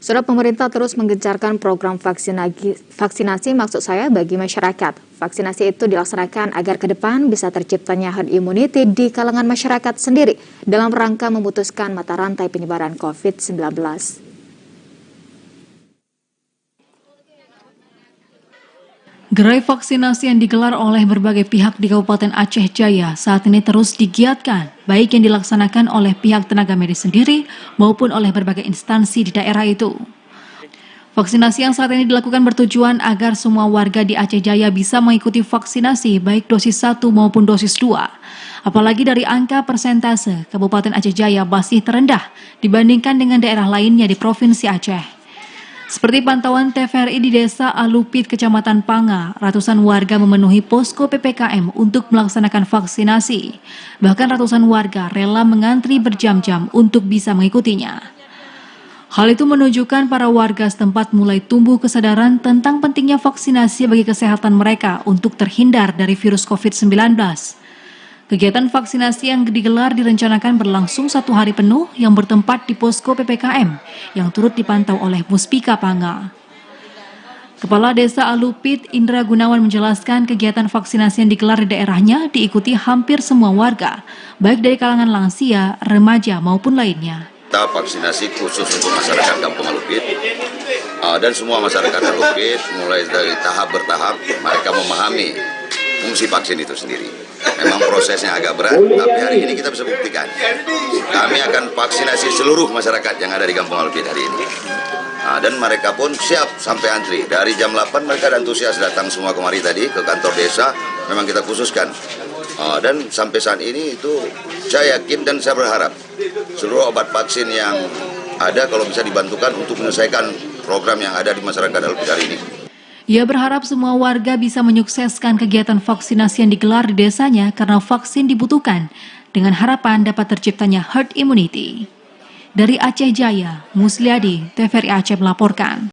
Saudara, pemerintah terus menggencarkan program vaksinasi bagi masyarakat. Vaksinasi itu dilaksanakan agar ke depan bisa terciptanya herd immunity di kalangan masyarakat sendiri dalam rangka memutuskan mata rantai penyebaran COVID-19. Gerai vaksinasi yang digelar oleh berbagai pihak di Kabupaten Aceh Jaya saat ini terus digiatkan, baik yang dilaksanakan oleh pihak tenaga medis sendiri maupun oleh berbagai instansi di daerah itu. Vaksinasi yang saat ini dilakukan bertujuan agar semua warga di Aceh Jaya bisa mengikuti vaksinasi baik dosis 1 maupun dosis 2. Apalagi dari angka persentase, Kabupaten Aceh Jaya masih terendah dibandingkan dengan daerah lainnya di Provinsi Aceh. Seperti pantauan TVRI di Desa Alupit, Kecamatan Panga, ratusan warga memenuhi posko PPKM untuk melaksanakan vaksinasi. Bahkan ratusan warga rela mengantri berjam-jam untuk bisa mengikutinya. Hal itu menunjukkan para warga setempat mulai tumbuh kesadaran tentang pentingnya vaksinasi bagi kesehatan mereka untuk terhindar dari virus COVID-19. Kegiatan vaksinasi yang digelar direncanakan berlangsung 1 hari penuh yang bertempat di posko PPKM yang turut dipantau oleh Muspika Panga. Kepala Desa Alupit, Indra Gunawan menjelaskan kegiatan vaksinasi yang digelar di daerahnya diikuti hampir semua warga, baik dari kalangan lansia, remaja maupun lainnya. Kita vaksinasi khusus untuk masyarakat Kampung Alupit dan semua masyarakat Alupit mulai dari tahap bertahap mereka memahami fungsi vaksin itu sendiri. Memang prosesnya agak berat, tapi hari ini kita bisa buktikan. Kami akan vaksinasi seluruh masyarakat yang ada di Kampung Alupit hari ini. Dan mereka pun siap sampai antri. Dari jam 8 mereka antusias datang semua kemari tadi ke kantor desa, memang kita khususkan. Dan sampai saat ini itu saya yakin dan saya berharap seluruh obat vaksin yang ada kalau bisa dibantukan untuk menyelesaikan program yang ada di masyarakat Alupit hari ini. Ia berharap semua warga bisa menyukseskan kegiatan vaksinasi yang digelar di desanya karena vaksin dibutuhkan dengan harapan dapat terciptanya herd immunity. Dari Aceh Jaya, Musliadi, TVRI Aceh melaporkan.